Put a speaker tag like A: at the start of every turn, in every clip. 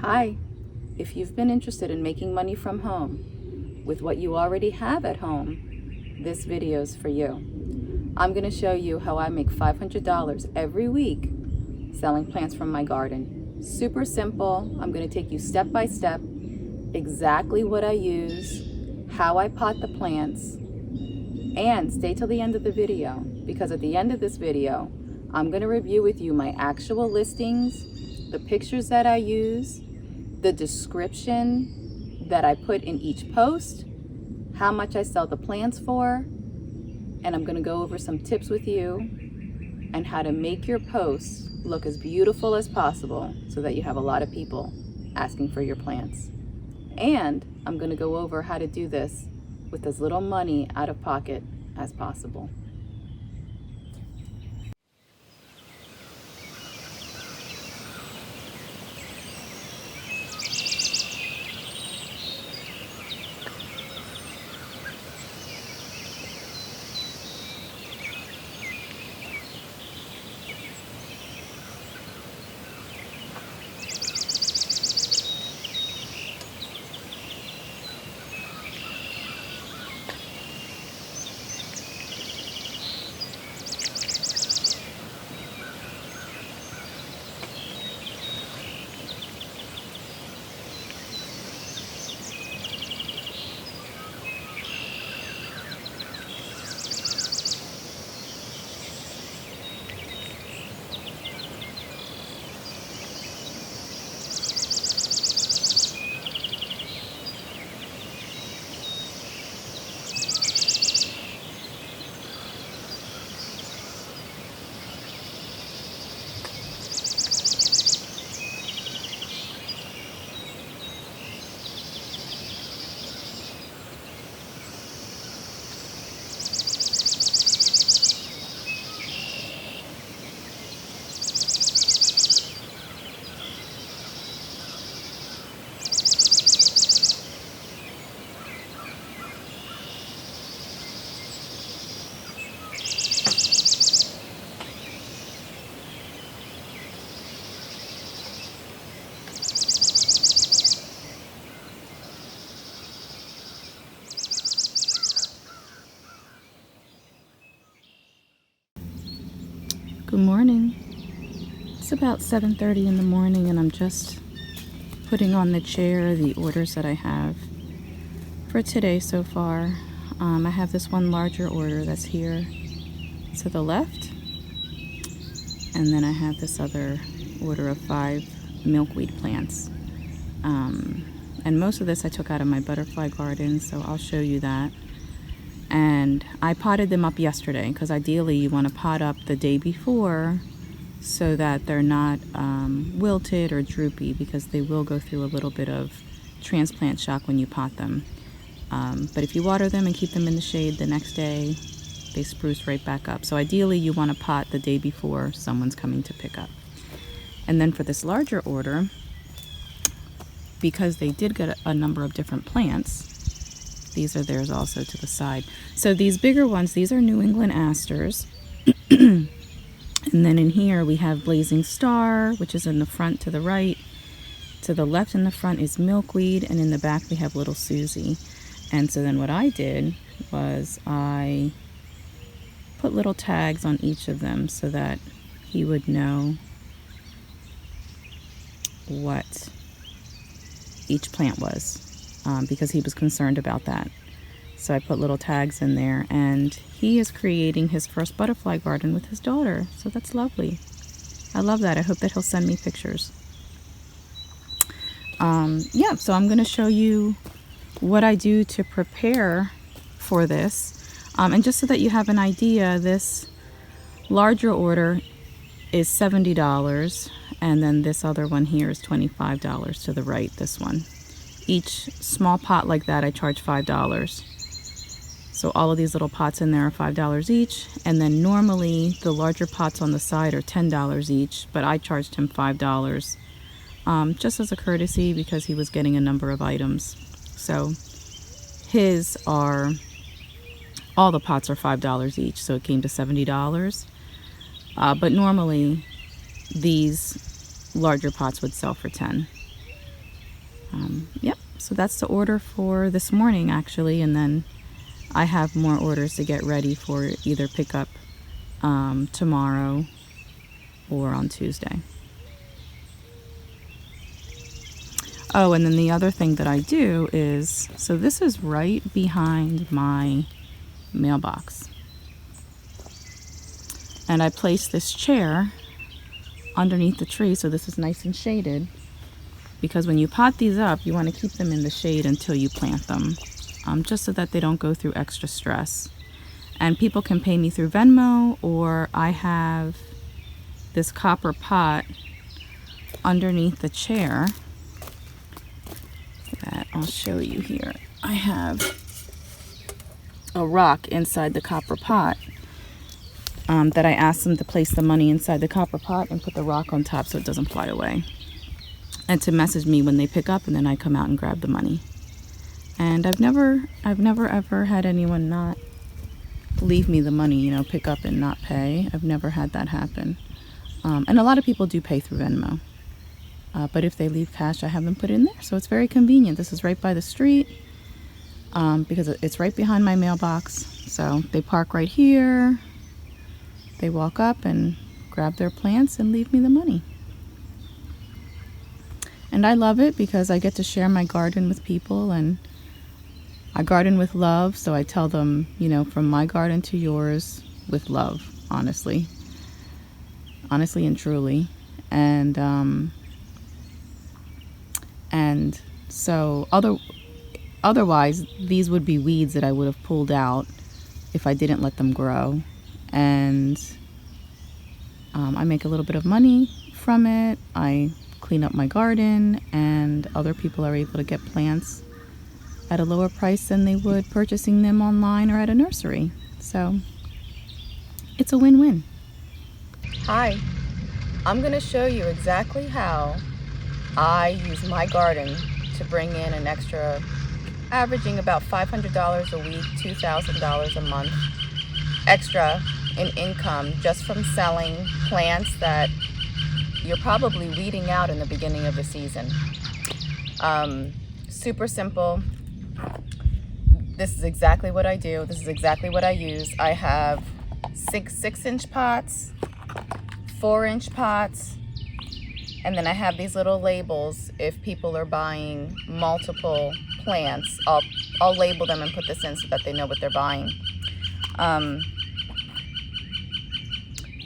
A: Hi, if you've been interested in making money from home with what you already have at home, this video is for you. I'm going to show you how I make $500 every week selling plants from my garden. Super simple. I'm going to take you step by step, exactly what I use, how I pot the plants, and stay till the end of the video, because at the end of this video, I'm going to review with you my actual listings, the pictures that I use, the description that I put in each post, how much I sell the plants for, and I'm going to go over some tips with you and how to make your posts look as beautiful as possible so that you have a lot of people asking for your plants. And I'm going to go over how to do this with as little money out of pocket as possible. Good morning. It's about 7:30 in the morning and I'm just putting on the chair the orders that I have for today so far. I have this one larger order that's here to the left, and then I have this other order of 5 milkweed plants. And most of this I took out of my butterfly garden, so I'll show you that. And I potted them up yesterday because ideally you want to pot up the day before so that they're not wilted or droopy, because they will go through a little bit of transplant shock when you pot them. But if you water them and keep them in the shade the next day, they spruce right back up. So ideally you want to pot the day before someone's coming to pick up. And then for this larger order, because they did get a number of different plants, these are theirs also to the side. So these bigger ones, these are New England asters. And then in here we have Blazing Star, which is in the front to the right. To the left in the front is Milkweed, and in the back we have Little Susie. And so then what I did was I put little tags on each of them so that he would know what each plant was. Because he was concerned about that. So I put little tags in there, and he is creating his first butterfly garden with his daughter. So that's lovely. I love that. I hope that he'll send me pictures. Yeah, so I'm going to show you what I do to prepare for this. And just so that you have an idea, this larger order is $70, and then this other one here is $25 to the right, this one. Each small pot like that I charge $5. So all of these little pots in there are $5 each, and then normally the larger pots on the side are $10 each, but I charged him $5 just as a courtesy because he was getting a number of items. So his are, all the pots are $5 each, so it came to $70. But normally these larger pots would sell for $10. Yep, so that's the order for this morning actually, and then I have more orders to get ready for either pickup tomorrow or on Tuesday. Oh, and then the other thing that I do is, so this is right behind my mailbox. And I place this chair underneath the tree so this is nice and shaded, because when you pot these up, you want to keep them in the shade until you plant them, just so that they don't go through extra stress. And people can pay me through Venmo, or I have this copper pot underneath the chair that I'll show you here. I have a rock inside the copper pot that I asked them to place the money inside the copper pot and put the rock on top so it doesn't fly away, and to message me when they pick up, and then I come out and grab the money. And I've never ever had anyone not leave me the money, you know, pick up and not pay. I've never had that happen. And a lot of people do pay through Venmo. But if they leave cash, I have them put it in there. So it's very convenient. This is right by the street, because it's right behind my mailbox. So they park right here. They walk up and grab their plants and leave me the money. And I love it because I get to share my garden with people, and I garden with love. So I tell them, you know, from my garden to yours with love, honestly and truly. And so otherwise these would be weeds that I would have pulled out if I didn't let them grow. And I make a little bit of money from it. I clean up my garden, and other people are able to get plants at a lower price than they would purchasing them online or at a nursery. So it's a win-win. Hi, I'm going to show you exactly how I use my garden to bring in an extra, averaging about $500 a week, $2,000 a month extra in income just from selling plants that you're probably weeding out in the beginning of the season. Super simple. This is exactly what I do. This is exactly what I use. I have six-inch pots, 4-inch pots, and then I have these little labels. If people are buying multiple plants, I'll label them and put this in so that they know what they're buying.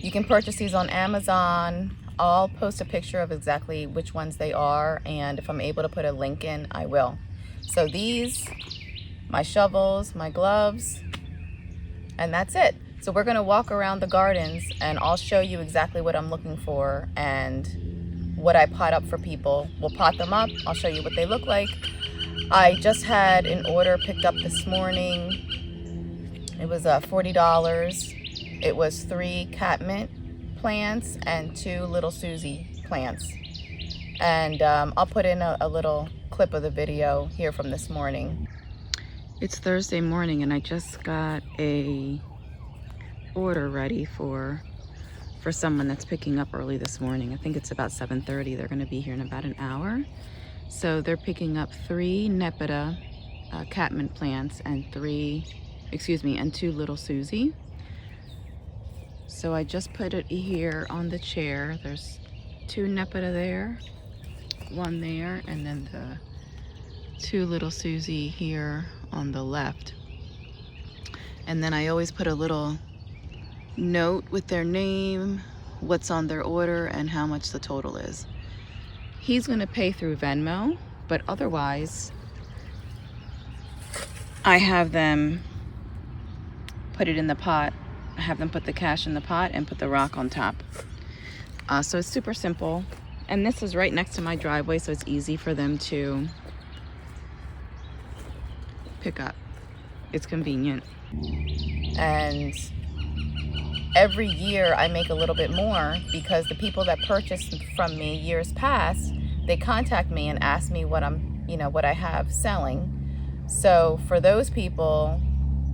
A: You can purchase these on Amazon. I'll post a picture of exactly which ones they are, and if I'm able to put a link in, I will. So these, my shovels, my gloves, and that's it. So we're gonna walk around the gardens and I'll show you exactly what I'm looking for and what I pot up for people. We'll pot them up, I'll show you what they look like. I just had an order picked up this morning. It was $40. It was 3 catmint plants and 2 little Susie plants. And I'll put in a little clip of the video here from this morning. It's Thursday morning and I just got a order ready for someone that's picking up early this morning. I think it's about 7:30. They're going to be here in about an hour. So they're picking up 3 Nepeta catmint plants and 2 little Susie. So I just put it here on the chair. There's 2 Nepeta there, 1 there, and then the 2 little Susie here on the left. And then I always put a little note with their name, what's on their order, and how much the total is. He's going to pay through Venmo, but otherwise I have them put it in the pot. I have them put the cash in the pot and put the rock on top. So it's super simple. And this is right next to my driveway, so it's easy for them to pick up. It's convenient. And every year I make a little bit more because the people that purchased from me years past, they contact me and ask me what I have selling. So for those people,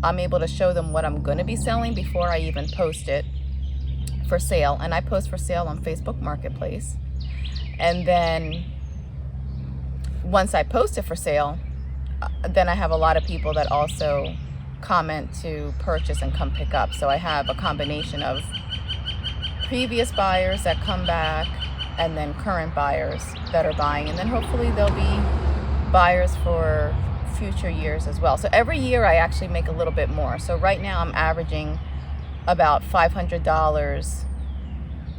A: I'm able to show them what I'm going to be selling before I even post it for sale. And I post for sale on Facebook Marketplace. And then once I post it for sale, then I have a lot of people that also comment to purchase and come pick up. So I have a combination of previous buyers that come back and then current buyers that are buying, and then hopefully there'll be buyers for future years as well. So every year I actually make a little bit more. So right now I'm averaging about $500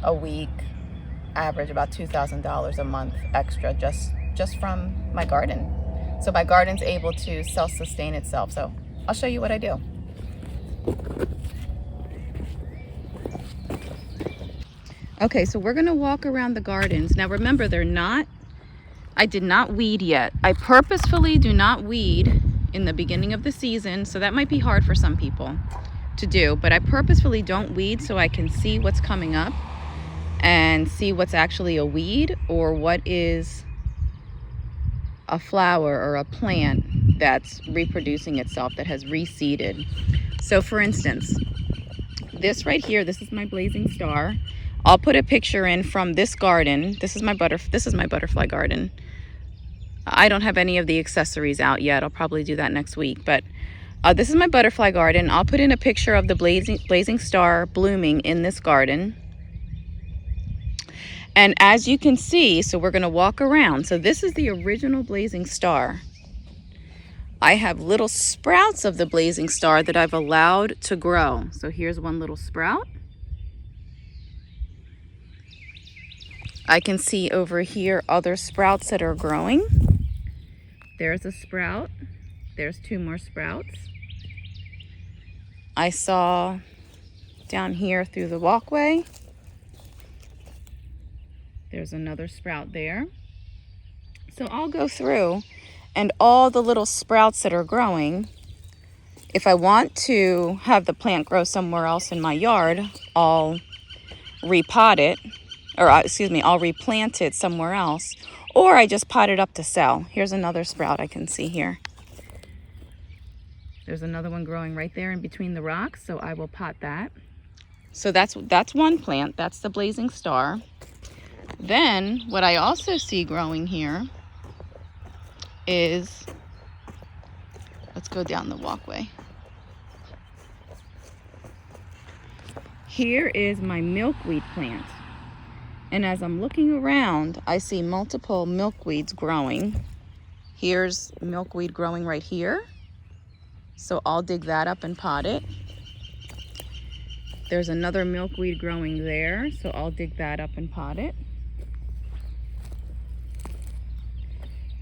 A: a week, average about $2,000 a month extra just from my garden. So my garden's able to self-sustain itself. So I'll show you what I do. Okay, so we're gonna walk around the gardens. Now remember, I did not weed yet. I purposefully do not weed in the beginning of the season, so that might be hard for some people to do, but I purposefully don't weed so I can see what's coming up and see what's actually a weed or what is a flower or a plant that's reproducing itself, that has reseeded. So for instance, this right here, this is my blazing star. I'll put a picture in from this garden. This is my butterfly garden. I don't have any of the accessories out yet. I'll probably do that next week, but this is my butterfly garden. I'll put in a picture of the blazing star blooming in this garden. And as you can see, so we're gonna walk around. So this is the original blazing star. I have little sprouts of the blazing star that I've allowed to grow. So here's one little sprout. I can see over here other sprouts that are growing. There's a sprout. There's two more sprouts. I saw down here through the walkway, there's another sprout there. So I'll go through, and all the little sprouts that are growing, if I want to have the plant grow somewhere else in my yard, I'll repot it, or excuse me, I'll replant it somewhere else, or I just pot it up to sell. Here's another sprout I can see here. There's another one growing right there in between the rocks, so I will pot that. So that's one plant, that's the blazing star. Then what I also see growing here is, let's go down the walkway. Here is my milkweed plant. And as I'm looking around, I see multiple milkweeds growing. Here's milkweed growing right here. So I'll dig that up and pot it. There's another milkweed growing there, so I'll dig that up and pot it.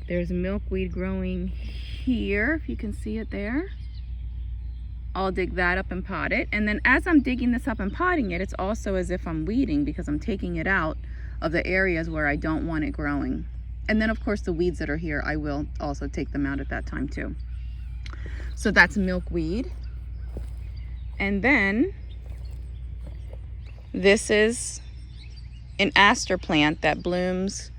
A: There's milkweed growing here, if you can see it there. I'll dig that up and pot it. And then as I'm digging this up and potting it, it's also as if I'm weeding, because I'm taking it out of the areas where I don't want it growing. And then of course the weeds that are here, I will also take them out at that time too. So that's milkweed. And then this is an aster plant that blooms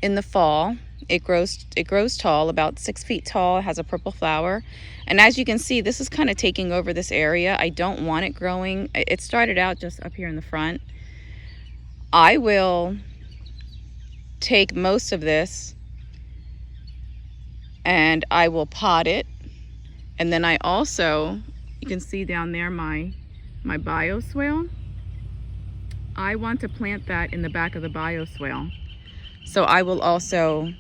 A: in the fall. It grows tall, about 6 feet tall, has a purple flower. And as you can see, this is kind of taking over this area. I don't want it growing. It started out just up here in the front. I will take most of this and I will pot it. And then I also, you can see down there my bioswale. I want to plant that in the back of the bioswale. So I will also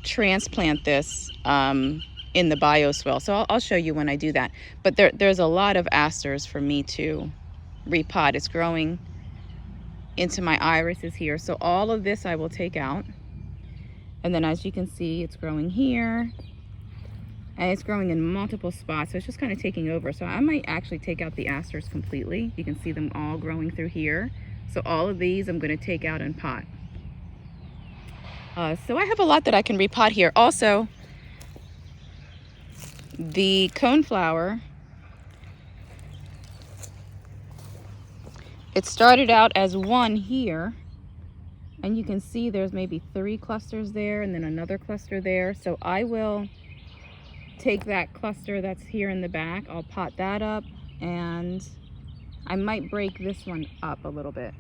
A: transplant this in the bioswale. So I'll show you when I do that. But there's a lot of asters for me to repot. It's growing into my irises here. So all of this I will take out. And then as you can see, it's growing here. And it's growing in multiple spots. So it's just kind of taking over. So I might actually take out the asters completely. You can see them all growing through here. So all of these I'm going to take out and pot. So I have a lot that I can repot here. Also, the coneflower, it started out as one here, and you can see there's maybe 3 clusters there and then another cluster there. So I will take that cluster that's here in the back, I'll pot that up, and I might break this one up a little bit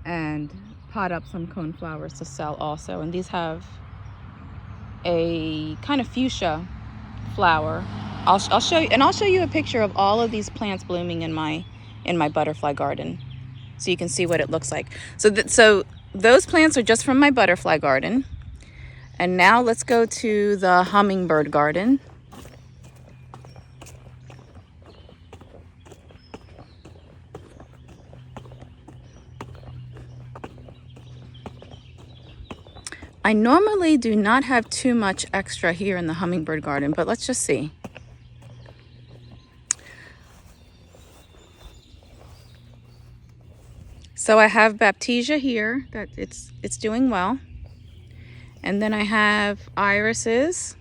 A: and pot up some coneflowers to sell also. And these have a kind of fuchsia flower. I'll show you, and I'll show you a picture of all of these plants blooming in my butterfly garden, so you can see what it looks like. So those plants are just from my butterfly garden. And now let's go to the hummingbird garden. I normally do not have too much extra here in the hummingbird garden, but let's just see. So I have Baptisia here, that it's doing well. And then I have irises.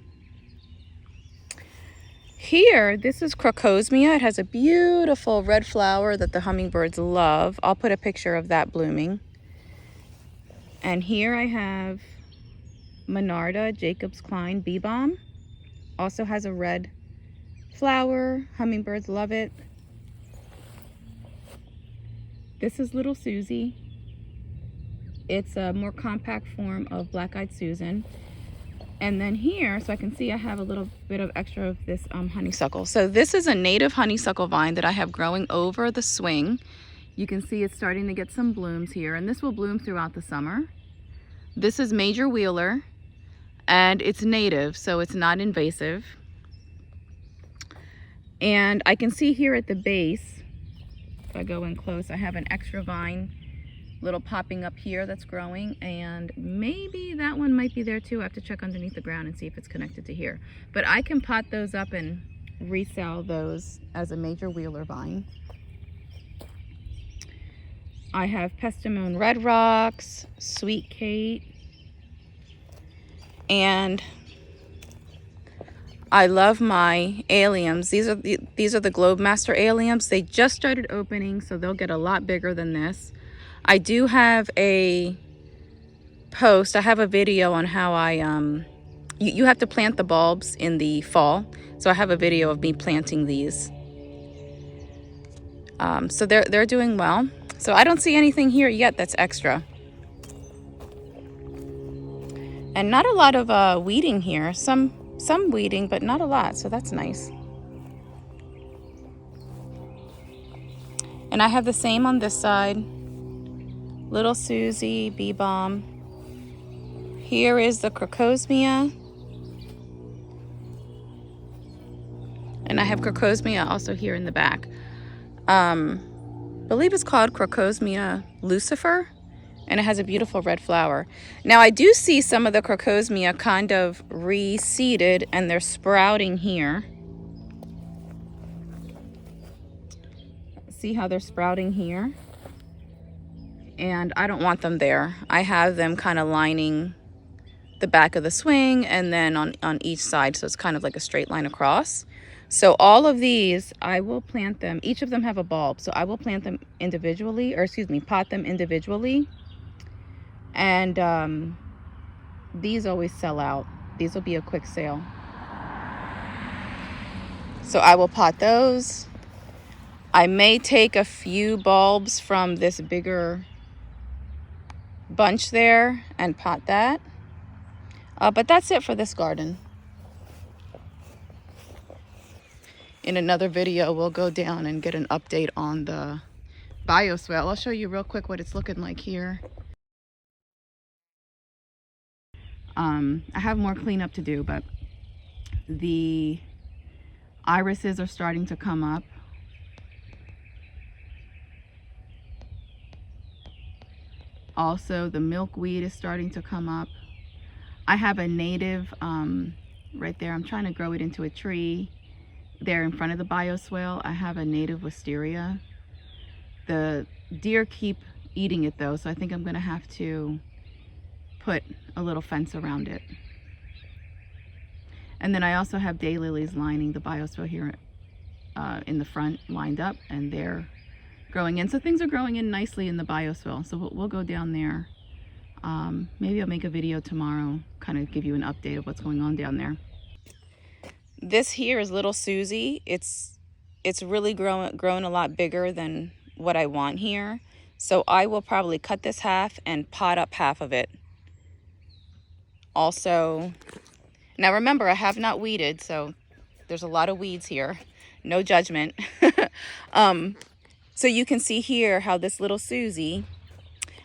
A: Here, this is crocosmia. It has a beautiful red flower that the hummingbirds love. I'll put a picture of that blooming. And here I have Monarda Jacobs Klein bee balm. Also has a red flower. Hummingbirds love it. This is Little Susie. It's a more compact form of black-eyed Susan. And then here, so I can see I have a little bit of extra of this honeysuckle. So this is a native honeysuckle vine that I have growing over the swing. You can see it's starting to get some blooms here, and this will bloom throughout the summer. This is Major Wheeler, and it's native, so it's not invasive. And I can see here at the base, if I go in close, I have an extra vine little popping up here that's growing, and maybe that one might be there too. I have to check underneath the ground and see if it's connected to here. But I can pot those up and resell those as a Major Wheeler vine. I have Pestimone Red Rocks, Sweet Kate, and I love my alliums. These are the Globemaster alliums. They just started opening, so they'll get a lot bigger than this. I do have a post. I have a video on how I you have to plant the bulbs in the fall. So I have a video of me planting these. So they're doing well. So I don't see anything here yet that's extra. And not a lot of weeding here. Some weeding, but not a lot, so that's nice. And I have the same on this side. Little Susie, bee balm. Here is the crocosmia. And I have crocosmia also here in the back. I believe it's called Crocosmia Lucifer, and it has a beautiful red flower. Now I do see some of the crocosmia kind of reseeded, and they're sprouting here. See how they're sprouting here? And I don't want them there. I have them kind of lining the back of the swing and then on each side, so it's kind of like a straight line across. So all of these, I will plant them. Each of them have a bulb, so I will plant them individually, or excuse me, pot them individually. And these always sell out. These will be a quick sale. So I will pot those. I may take a few bulbs from this bigger bunch there and pot that. But that's it for this garden. In another video, we'll go down and get an update on the bioswale. I'll show you real quick what it's looking like here. I have more cleanup to do, but the irises are starting to come up. Also, the milkweed is starting to come up. I have a native right there. I'm trying to grow it into a tree. There in front of the bioswale, I have a native wisteria. The deer keep eating it though, so I think I'm gonna have to put a little fence around it. And then I also have daylilies lining the bioswale here in the front, lined up, and they're growing in. So things are growing in nicely in the bioswale. So we'll go down there. Maybe I'll make a video tomorrow, kind of give you an update of what's going on down there. This here is Little Susie. It's really grown a lot bigger than what I want here. So I will probably cut this half and pot up half of it. Also, now remember, I have not weeded, so there's a lot of weeds here. No judgment. So you can see here how this little Susie,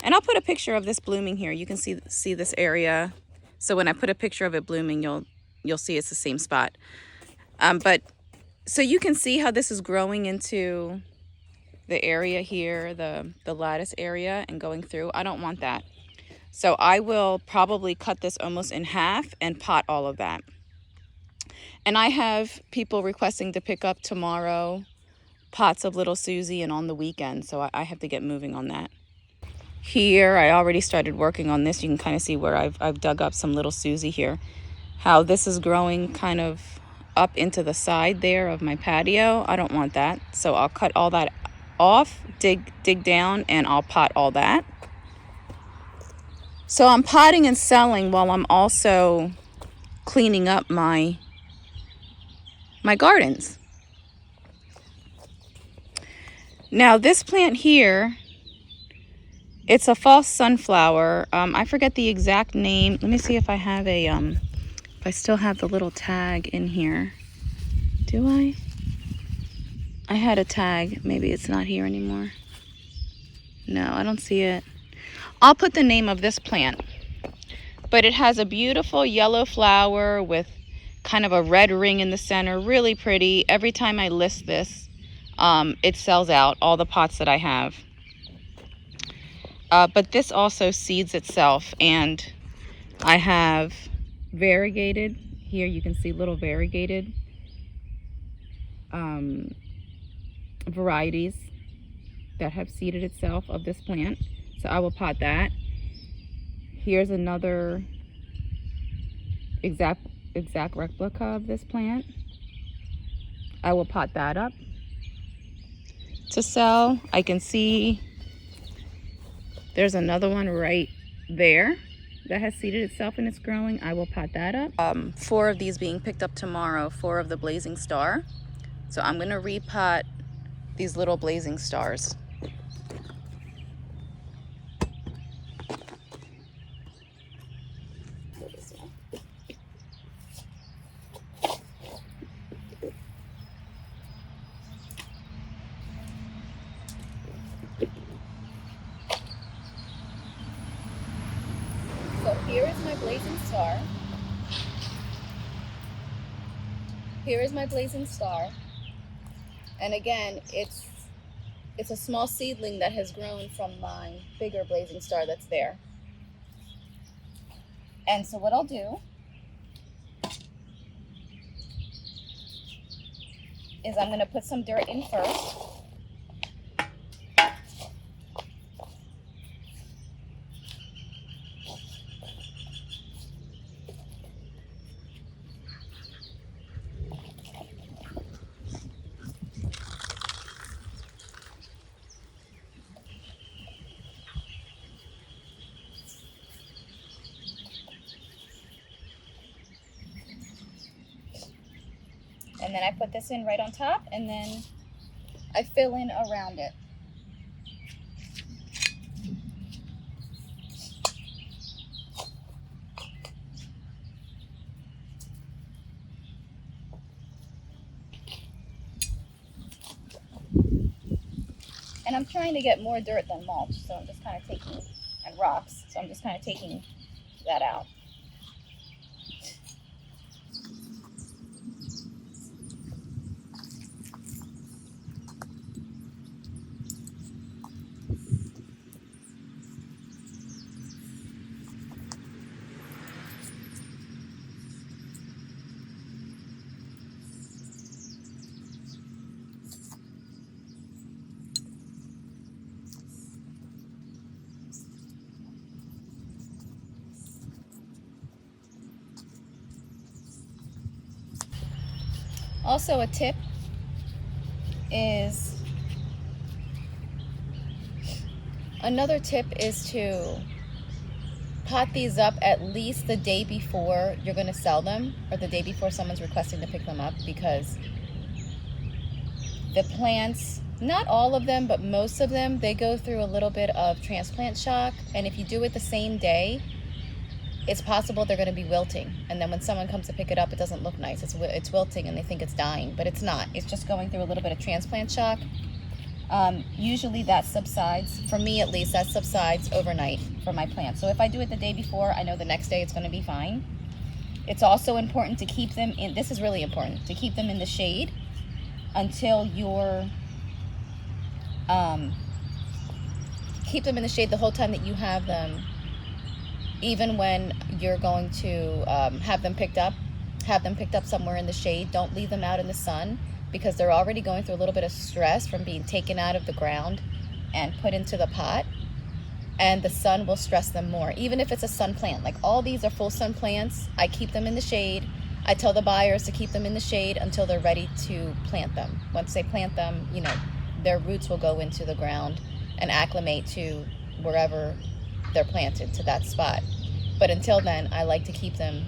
A: and I'll put a picture of this blooming here. You can see this area. So when I put a picture of it blooming, you'll see it's the same spot. But so you can see how this is growing into the area here, the lattice area, and going through. I don't want that. So I will probably cut this almost in half and pot all of that. And I have people requesting to pick up tomorrow pots of little Susie and on the weekend, so I have to get moving on that. Here, I already started working on this. You can kind of see where I've dug up some little Susie here. How this is growing kind of up into the side there of my patio. I don't want that, so I'll cut all that off, dig down, and I'll pot all that. So I'm potting and selling while I'm also cleaning up my gardens. Now this plant here, it's a false sunflower. I forget the exact name. Let me see if I have a if I still have the little tag in here. Do I? I had a tag. Maybe it's not here anymore. No, I don't see it. I'll put the name of this plant. But it has a beautiful yellow flower with kind of a red ring in the center. Really pretty. Every time I list this, it sells out, all the pots that I have. But this also seeds itself, and I have variegated. Here you can see little variegated varieties that have seeded itself of this plant. So I will pot that. Here's another exact replica of this plant. I will pot that up to sell. I can see there's another one right there that has seeded itself and it's growing. I will pot that up. 4 of these being picked up tomorrow, 4 of the blazing star. So I'm gonna repot these little blazing stars. So here is my blazing star. Here is my blazing star. And again, it's a small seedling that has grown from my bigger blazing star that's there. And so what I'll do is I'm going to put some dirt in first. And then I put this in right on top, and then I fill in around it. And I'm trying to get more dirt than mulch, so I'm just kind of taking, and rocks, so I'm just kind of taking that out. Also, a tip is, another tip is to pot these up at least the day before you're going to sell them, or the day before someone's requesting to pick them up, because the plants not all of them, but most of them, they go through a little bit of transplant shock. And if you do it the same day, it's possible they're going to be wilting. And then when someone comes to pick it up, it doesn't look nice. It's wilting and they think it's dying, but it's not. It's just going through a little bit of transplant shock. Usually that subsides, for me at least, that subsides overnight for my plants. So if I do it the day before, I know the next day it's going to be fine. It's also important to keep them in, this is really important, to keep them in the shade until you're, keep them in the shade the whole time that you have them, even when you're going to have them picked up somewhere in the shade. Don't leave them out in the sun, because they're already going through a little bit of stress from being taken out of the ground and put into the pot, and the sun will stress them more. Even if it's a sun plant, like all these are full sun plants, I keep them in the shade. I tell the buyers to keep them in the shade until they're ready to plant them. Once they plant them, you know, their roots will go into the ground and acclimate to wherever they're planted, to that spot. But until then, I like to keep them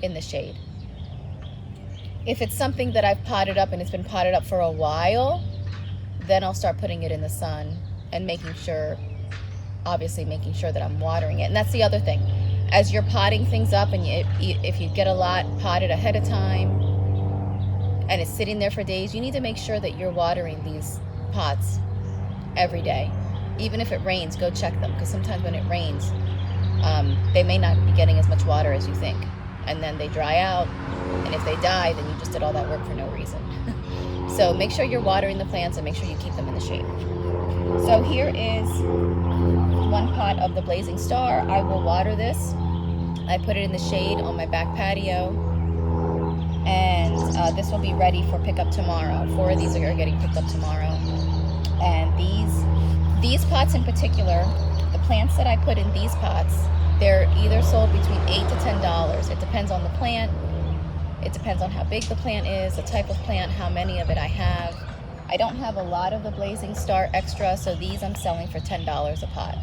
A: in the shade. If it's something that I've potted up and it's been potted up for a while, then I'll start putting it in the sun and making sure, obviously making sure that I'm watering it. And that's the other thing. As you're potting things up, and if you get a lot potted ahead of time and it's sitting there for days, you need to make sure that you're watering these pots every day. Even if it rains, go check them, because sometimes when it rains, they may not be getting as much water as you think. And then they dry out, and if they die, then you just did all that work for no reason. So make sure you're watering the plants and make sure you keep them in the shade. So here is one pot of the Blazing Star. I will water this. I put it in the shade on my back patio, and this will be ready for pickup tomorrow. 4 of these are getting picked up tomorrow. And these pots in particular, the plants that I put in these pots, they're either sold between $8 to $10. It depends on the plant. It depends on how big the plant is, the type of plant, how many of it I have. I don't have a lot of the Blazing Star Extra, so these I'm selling for $10 a pot.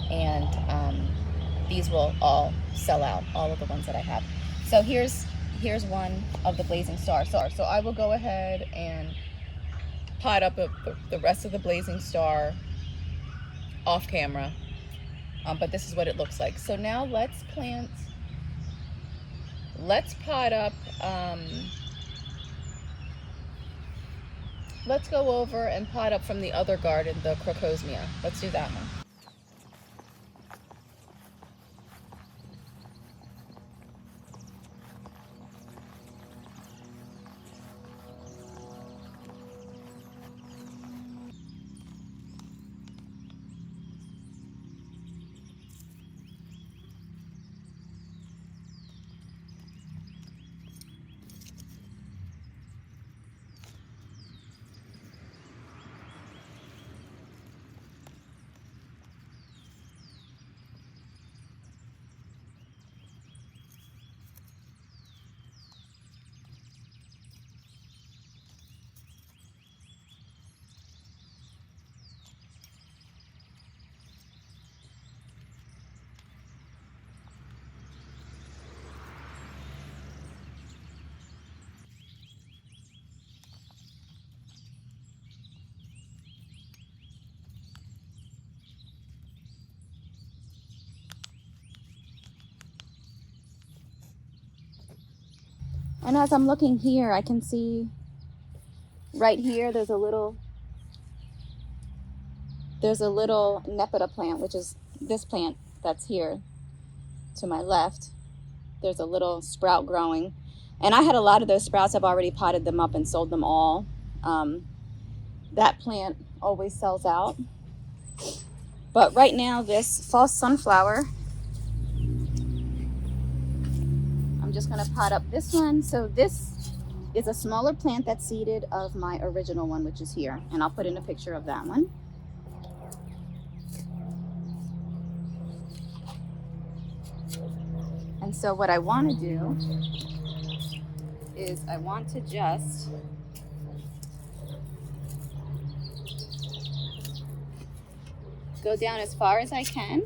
A: And these will all sell out, all of the ones that I have. So here's one of the Blazing Star. So I will go ahead and pot up the rest of the Blazing Star off camera. But this is what it looks like. So now let's pot up, let's go over and pot up from the other garden, the crocosmia. Let's do that one. And as I'm looking here, I can see right here there's a little Nepeta plant, which is this plant that's here to my left. There's a little sprout growing, and I had a lot of those sprouts. I've already potted them up and sold them all. That plant always sells out. But right now, this false sunflower, I'm just going to pot up this one. So this is a smaller plant that's seeded of my original one, which is here. And I'll put in a picture of that one. And so what I want to do is I want to just go down as far as I can.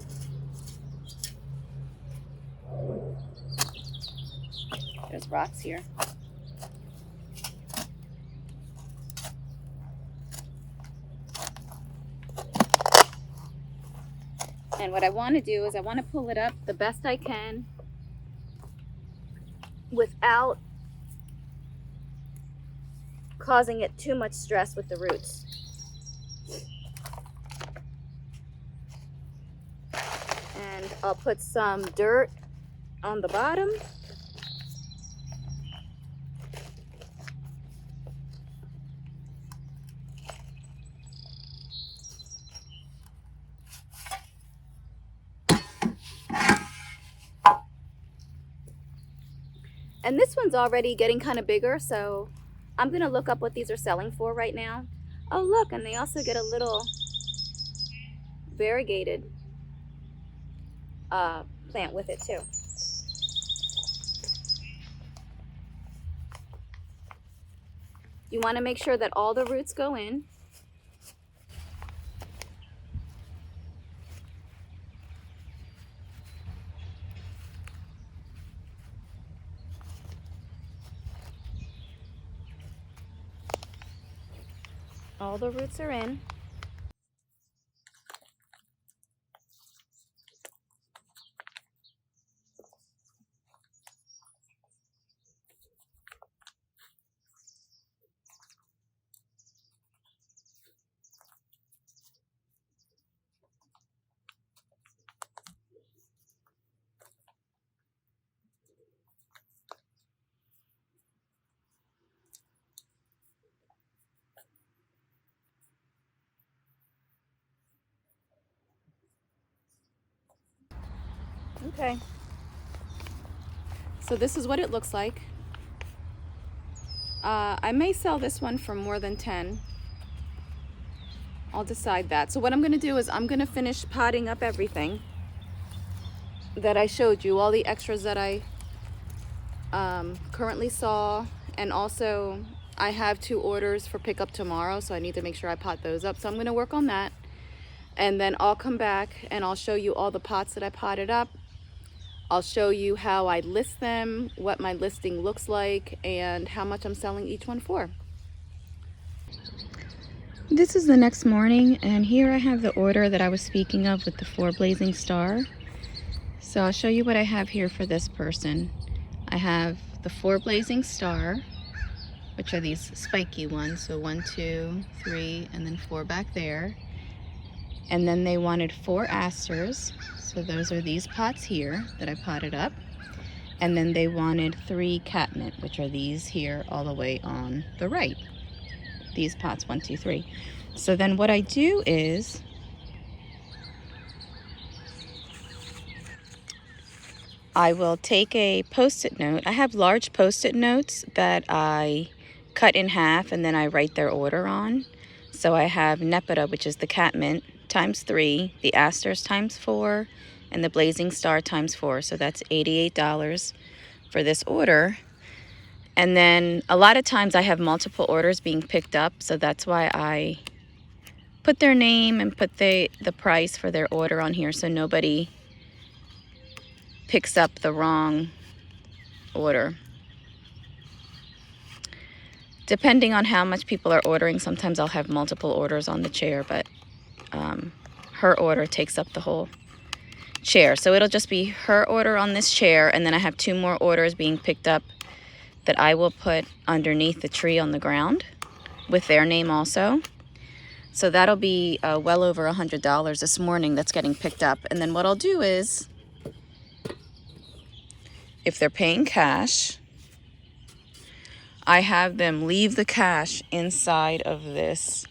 A: There's rocks here. And what I want to do is I want to pull it up the best I can without causing it too much stress with the roots. And I'll put some dirt on the bottom. And this one's already getting kind of bigger, so I'm gonna look up what these are selling for right now. Oh look, and they also get a little variegated plant with it too. You want to make sure that all the roots go in. All the roots are in. Okay. So this is what it looks like. I may sell this one for more than 10. I'll decide that. So what I'm going to do is I'm going to finish potting up everything that I showed you, all the extras that I currently saw, and also I have 2 orders for pickup tomorrow, so I need to make sure I pot those up. So I'm going to work on that, and then I'll come back and I'll show you all the pots that I potted up. I'll show you how I list them, what my listing looks like, and how much I'm selling each one for. This is the next morning, and here I have the order that I was speaking of with the 4 blazing star. So I'll show you what I have here for this person. I have the 4 blazing star, which are these spiky ones. So 1, 2, 3, and then 4 back there. And then they wanted 4 asters. So those are these pots here that I potted up. And then they wanted 3 catnip, which are these here all the way on the right. These pots, 1, 2, 3. So then what I do is I will take a post-it note. I have large post-it notes that I cut in half and then I write their order on. So I have Nepeta, which is the catmint, times 3, the asters times 4, and the blazing star times 4. So that's $88 for this order. And then a lot of times I have multiple orders being picked up, so that's why I put their name and put the price for their order on here so nobody picks up the wrong order. Depending on how much people are ordering, sometimes I'll have multiple orders on the chair, but her order takes up the whole chair. So it'll just be her order on this chair, and then I have 2 more orders being picked up that I will put underneath the tree on the ground with their name also. So that'll be well over $100 this morning that's getting picked up. And then what I'll do is, if they're paying cash, I have them leave the cash inside of this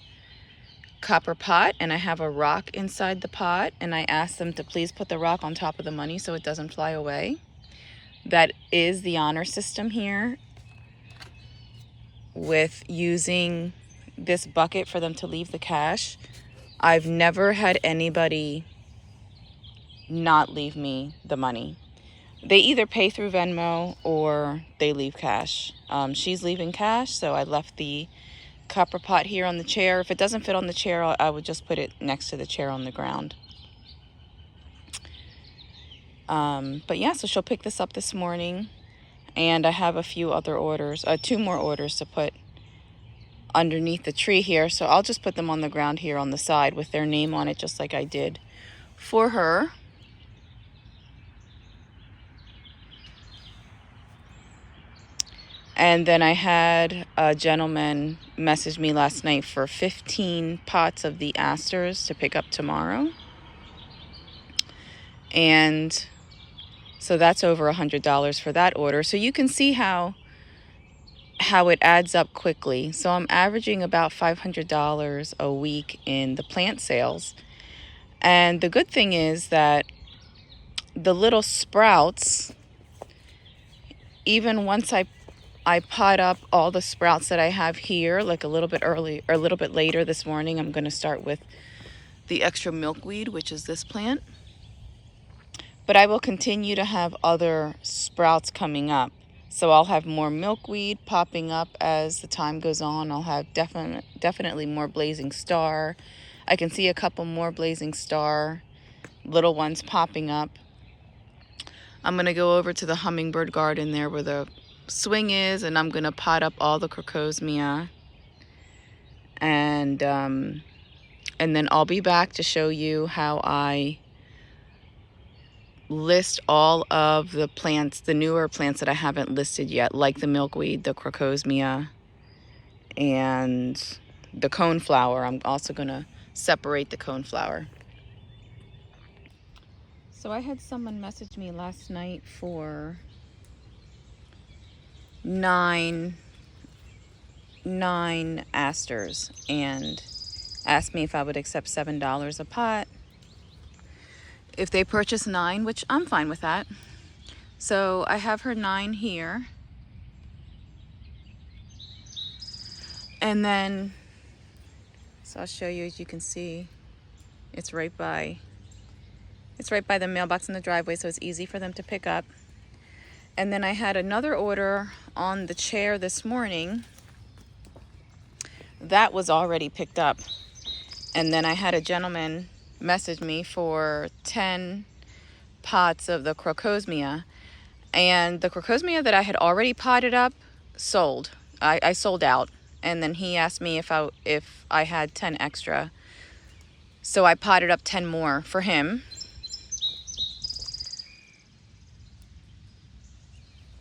A: copper pot, and I have a rock inside the pot, and I ask them to please put the rock on top of the money so it doesn't fly away. That is the honor system here with using this bucket for them to leave the cash. I've never had anybody not leave me the money. They either pay through Venmo or they leave cash. She's leaving cash, so I left the copper pot here on the chair. If it doesn't fit on the chair, I would just put it next to the chair on the ground. But yeah, so she'll pick this up this morning, and I have a few other orders, 2 more orders to put underneath the tree here. So I'll just put them on the ground here on the side with their name on it, just like I did for her. And then I had a gentleman message me last night for 15 pots of the asters to pick up tomorrow. And so that's over $100 for that order. So you can see how it adds up quickly. So I'm averaging about $500 a week in the plant sales. And the good thing is that the little sprouts, even once I pot up all the sprouts that I have here, like a little bit early or a little bit later this morning, I'm going to start with the extra milkweed, which is this plant. But I will continue to have other sprouts coming up. So I'll have more milkweed popping up as the time goes on. I'll have definitely more blazing star. I can see a couple more blazing star little ones popping up. I'm going to go over to the hummingbird garden there where the swing is, and I'm going to pot up all the crocosmia. And then I'll be back to show you how I list all of the plants, the newer plants that I haven't listed yet, like the milkweed, the crocosmia, and the coneflower. I'm also going to separate the coneflower. So I had someone message me last night for nine asters and asked me if I would accept $7 a pot if they purchase 9, which I'm fine with that. So I have her 9 here. And then, so I'll show you, as you can see, it's right by the mailbox in the driveway, so it's easy for them to pick up. And then I had another order on the chair this morning that was already picked up. And then I had a gentleman message me for 10 pots of the crocosmia. And the crocosmia that I had already potted up sold. I sold out. And then he asked me if I had 10 extra. So I potted up 10 more for him.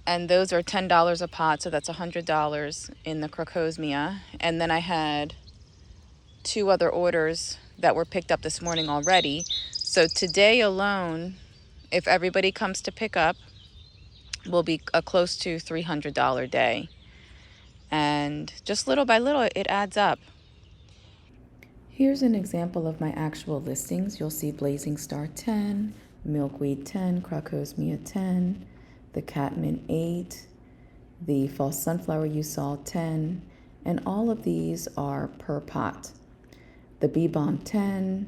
A: And those are $10 a pot, so that's $100 in the crocosmia. And then I had 2 other orders that were picked up this morning already. So today alone, if everybody comes to pick up, will be a close to $300 day. And just little by little, it adds up. Here's an example of my actual listings. You'll see Blazing Star 10, Milkweed 10, Crocosmia 10, the Catmint 8, the False Sunflower you saw 10, and all of these are per pot. The Bee Balm 10,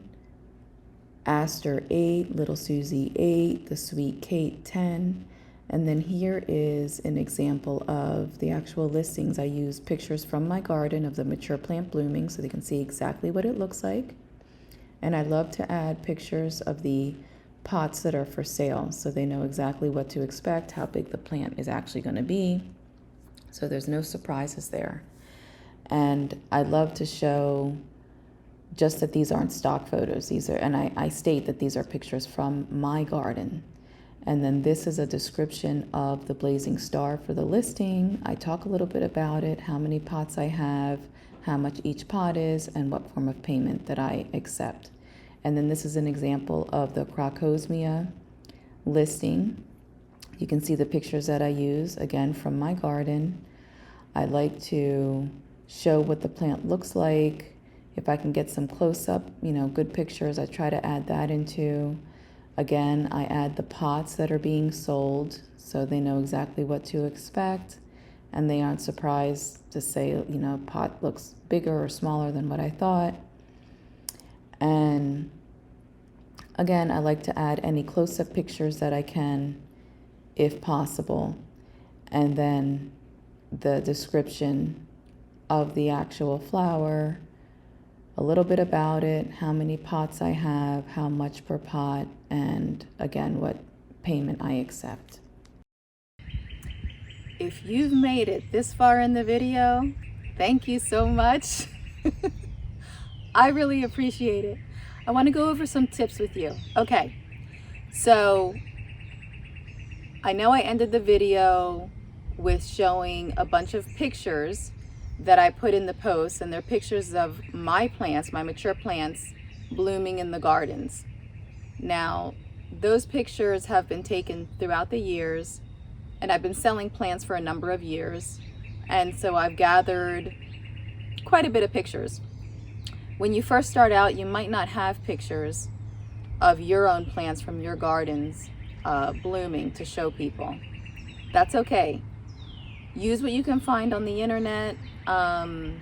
A: Aster 8, Little Susie 8, the Sweet Kate 10, and then here is an example of the actual listings. I use pictures from my garden of the mature plant blooming so they can see exactly what it looks like. And I love to add pictures of the pots that are for sale so they know exactly what to expect, how big the plant is actually going to be, so there's no surprises there. And I love to show just that these aren't stock photos. These are, and I state that these are pictures from my garden. And then this is a description of the Blazing Star for the listing. I talk a little bit about it, how many pots I have, how much each pot is, and what form of payment that I accept. And then this is an example of the Crocosmia listing. You can see the pictures that I use, again, from my garden. I like to show what the plant looks like. If I can get some close-up, good pictures, I try to add that into. Again, I add the pots that are being sold so they know exactly what to expect and they aren't surprised to say, pot looks bigger or smaller than what I thought. And again, I like to add any close-up pictures that I can, if possible. And then the description of the actual flower, a little bit about it, how many pots I have, how much per pot, and again, what payment I accept. If you've made it this far in the video, thank you so much. I really appreciate it. I want to go over some tips with you. Okay, so I know I ended the video with showing a bunch of pictures that I put in the post, and they're pictures of my plants, my mature plants, blooming in the gardens. Now, those pictures have been taken throughout the years, and I've been selling plants for a number of years, and so I've gathered quite a bit of pictures. When you first start out, you might not have pictures of your own plants from your gardens blooming to show people. That's okay. Use what you can find on the internet. Try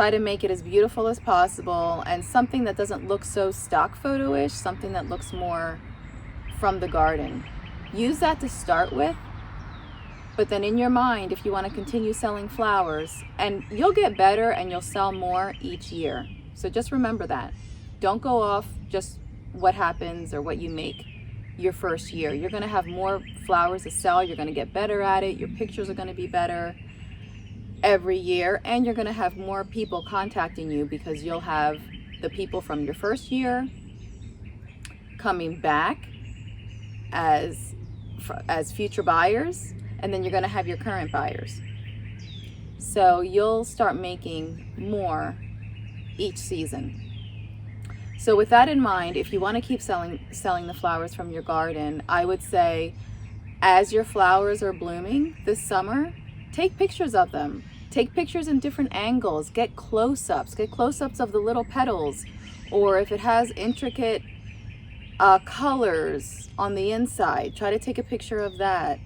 A: to make it as beautiful as possible, and something that doesn't look so stock photo-ish, something that looks more from the garden. Use that to start with, but then in your mind, if you want to continue selling flowers, and you'll get better and you'll sell more each year. So just remember that. Don't go off just what happens or what you make your first year. You're going to have more flowers to sell. You're going to get better at it. Your pictures are going to be better every year, and you're going to have more people contacting you because you'll have the people from your first year coming back as future buyers, and then you're going to have your current buyers. So you'll start making more each season. So with that in mind, if you want to keep selling the flowers from your garden, I would say as your flowers are blooming this summer, take pictures of them. Take pictures in different angles. Get close-ups. Get close-ups of the little petals, or if it has intricate colors on the inside, try to take a picture of that.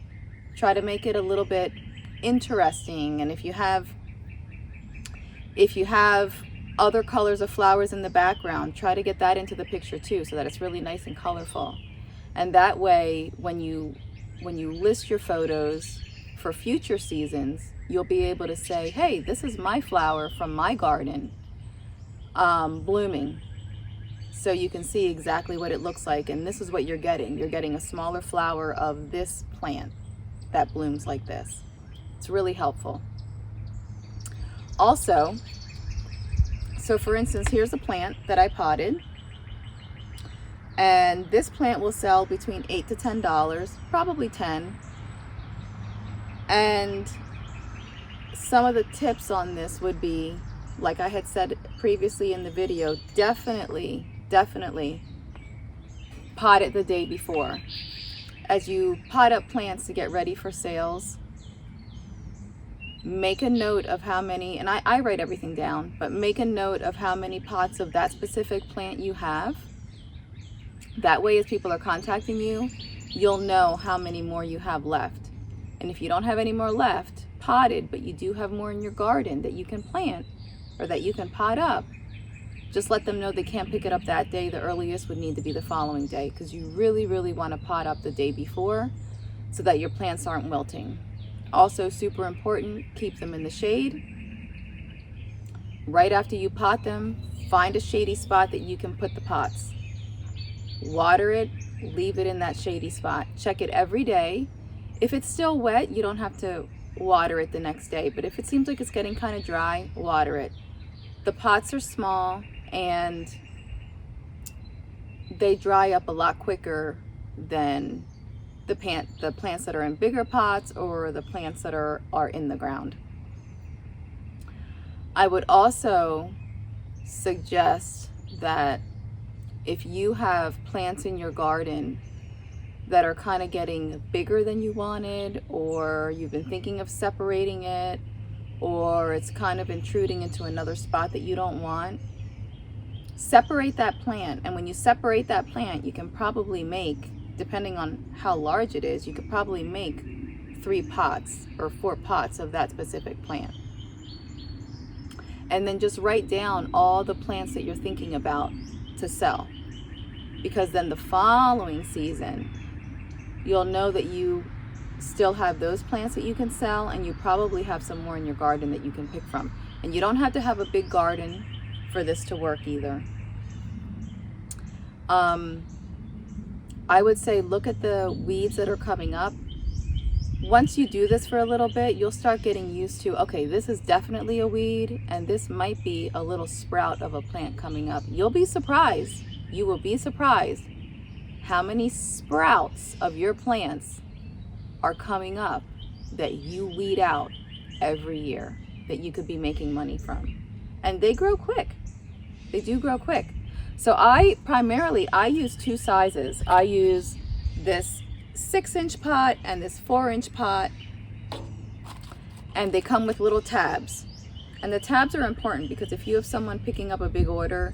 A: Try to make it a little bit interesting. And if you have other colors of flowers in the background, try to get that into the picture too, so that it's really nice and colorful. And that way, when you list your photos for future seasons, you'll be able to say, hey, this is my flower from my garden blooming. So you can see exactly what it looks like, and this is what you're getting. You're getting a smaller flower of this plant that blooms like this. It's really helpful. Also, so for instance, here's a plant that I potted, and this plant will sell between $8 to $10, probably $10. And some of the tips on this would be, like I had said previously in the video, definitely pot it the day before. As you pot up plants to get ready for sales, make a note of how many, and I write everything down, but make a note of how many pots of that specific plant you have. That way, as people are contacting you, you'll know how many more you have left. And if you don't have any more left potted, but you do have more in your garden that you can plant or that you can pot up, just let them know they can't pick it up that day. The earliest would need to be the following day, because you really want to pot up the day before so that your plants aren't wilting. Also, super important, keep them in the shade. Right after you pot them, find a shady spot that you can put the pots. Water it, leave it in that shady spot. Check it every day. If it's still wet, you don't have to water it the next day, but if it seems like it's getting kind of dry, water it. The pots are small and they dry up a lot quicker than the plants that are in bigger pots or the plants that are in the ground. I would also suggest that if you have plants in your garden that are kind of getting bigger than you wanted, or you've been thinking of separating it, or it's kind of intruding into another spot that you don't want, separate that plant. And when you separate that plant, you can probably make, depending on how large it is, you could probably make 3 pots or 4 pots of that specific plant. And then just write down all the plants that you're thinking about to sell, because then the following season you'll know that you still have those plants that you can sell, and you probably have some more in your garden that you can pick from. And you don't have to have a big garden for this to work either. I would say look at the weeds that are coming up once you do this for a little bit, you'll start getting used to, okay, this is definitely a weed, and this might be a little sprout of a plant coming up. You'll be surprised. You will be surprised how many sprouts of your plants are coming up that you weed out every year that you could be making money from. And they grow quick. They do grow quick. So I use two sizes. I use this 6-inch pot and this 4-inch pot, and they come with little tabs. And the tabs are important because if you have someone picking up a big order,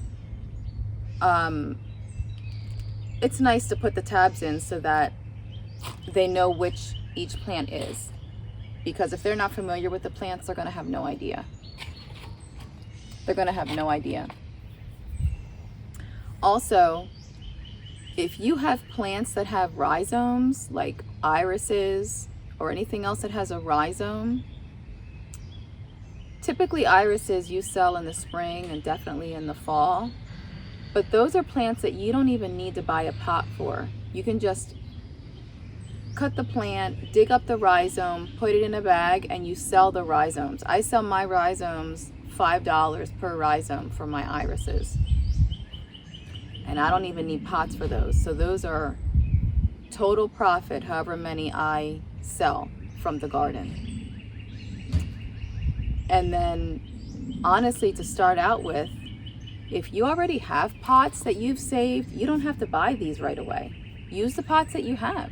A: it's nice to put the tabs in so that they know which each plant is. Because if they're not familiar with the plants, they're going to have no idea. They're going to have no idea. Also, if you have plants that have rhizomes, like irises or anything else that has a rhizome, typically irises you sell in the spring and definitely in the fall. But those are plants that you don't even need to buy a pot for. You can just cut the plant, dig up the rhizome, put it in a bag, and you sell the rhizomes. I sell my rhizomes $5 per rhizome for my irises. And I don't even need pots for those. So those are total profit, however many I sell from the garden. And then, honestly, to start out with, if you already have pots that you've saved, you don't have to buy these right away. Use the pots that you have.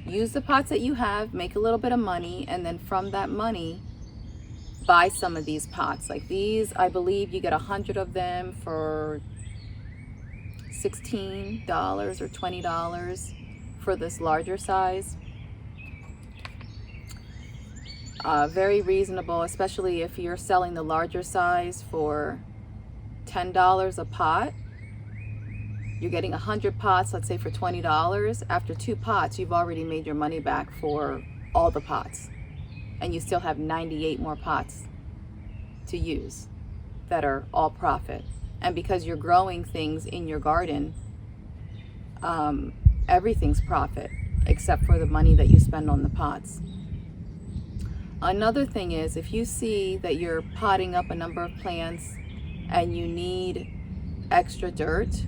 A: Use the pots that you have, make a little bit of money, and then from that money, buy some of these pots. Like these, I believe you get 100 of them for $16 or $20 for this larger size. Very reasonable, especially if you're selling the larger size for $10 a pot. You're getting 100 pots, let's say for $20. After 2 pots, you've already made your money back for all the pots. And you still have 98 more pots to use that are all profit. And because you're growing things in your garden, everything's profit except for the money that you spend on the pots. Another thing is, if you see that you're potting up a number of plants and you need extra dirt,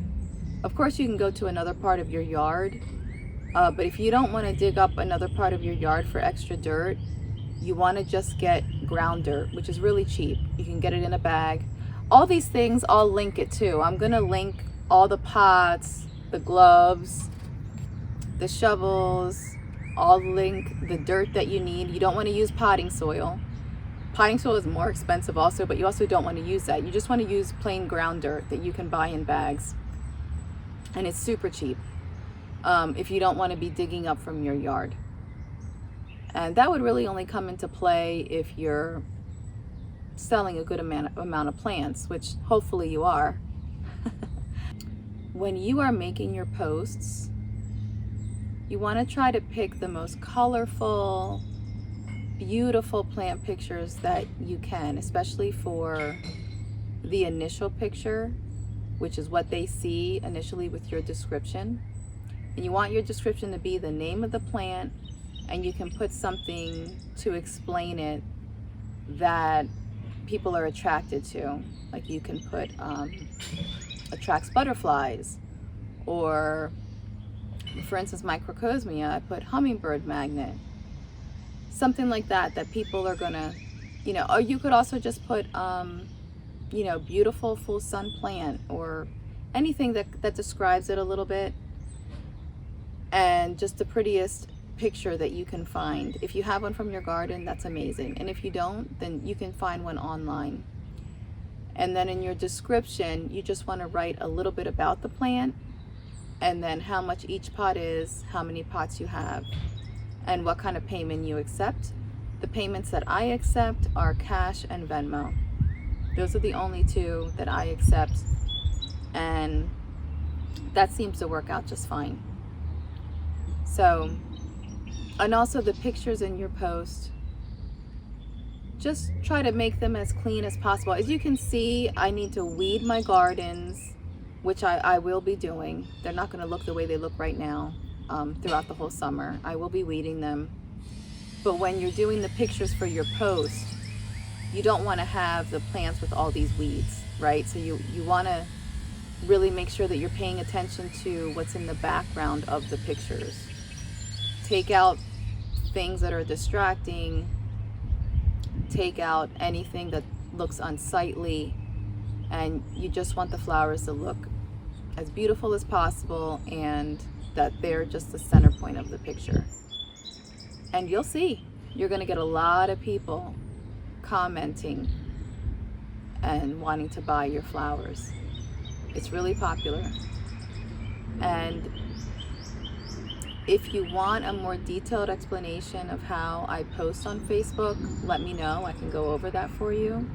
A: of course you can go to another part of your yard, but if you don't want to dig up another part of your yard for extra dirt, you want to just get ground dirt, which is really cheap. You can get it in a bag. All these things, I'll link it too. I'm going to link all the pots, the gloves, the shovels. I'll link the dirt that you need. You don't want to use potting soil. Potting soil is more expensive also, but you also don't want to use that. You just want to use plain ground dirt that you can buy in bags. And it's super cheap if you don't want to be digging up from your yard. And that would really only come into play if you're selling a good amount of plants, which hopefully you are. When you are making your posts, you want to try to pick the most colorful, beautiful plant pictures that you can, especially for the initial picture, which is what they see initially with your description. And you want your description to be the name of the plant, and you can put something to explain it that people are attracted to. Like you can put attracts butterflies, or for instance microcosmia, I put hummingbird magnet, something like that people are gonna, or you could also just put beautiful full sun plant, or anything that describes it a little bit, and just the prettiest picture that you can find. If you have one from your garden, that's amazing, and if you don't, then you can find one online. And then in your description, you just want to write a little bit about the plant, and then how much each pot is, how many pots you have, and what kind of payment you accept. The payments that I accept are cash and Venmo. Those are the only two that I accept, and that seems to work out just fine. So, and also the pictures in your post, just try to make them as clean as possible. As you can see, I need to weed my gardens, which I will be doing. They're not going to look the way they look right now throughout the whole summer. I will be weeding them. But when you're doing the pictures for your post, you don't want to have the plants with all these weeds, right? So you want to really make sure that you're paying attention to what's in the background of the pictures. Take out things that are distracting, take out anything that looks unsightly, and you just want the flowers to look as beautiful as possible and that they're just the center point of the picture. And you'll see, you're going to get a lot of people commenting and wanting to buy your flowers. It's really popular. And if you want a more detailed explanation of how I post on Facebook, let me know. I can go over that for you.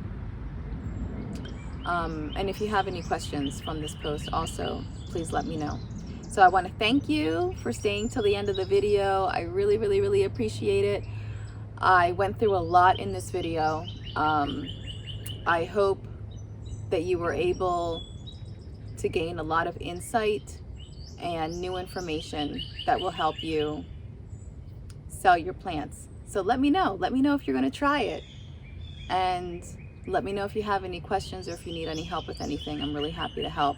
A: And if you have any questions from this post also, please let me know. So I want to thank you for staying till the end of the video. I really, really, really appreciate it. I went through a lot in this video. I hope that you were able to gain a lot of insight and new information that will help you sell your plants. So let me know if you're going to try it, and let me know if you have any questions or if you need any help with anything. I'm really happy to help.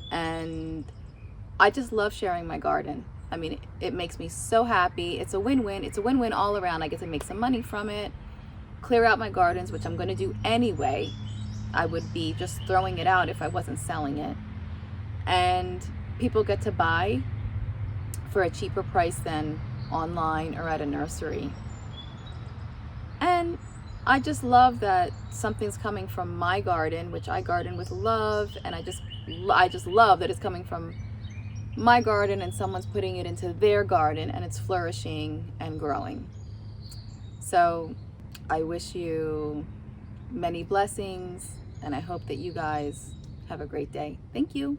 A: And I just love sharing my garden. I mean, it makes me so happy. It's a win-win. It's a win-win all around. I get to make some money from it, clear out my gardens, which I'm going to do anyway. I would be just throwing it out if I wasn't selling it. And people get to buy for a cheaper price than online or at a nursery. And I just love that something's coming from my garden, which I garden with love, and I just love that it's coming from my garden and someone's putting it into their garden and it's flourishing and growing. So I wish you many blessings, and I hope that you guys have a great day. Thank you.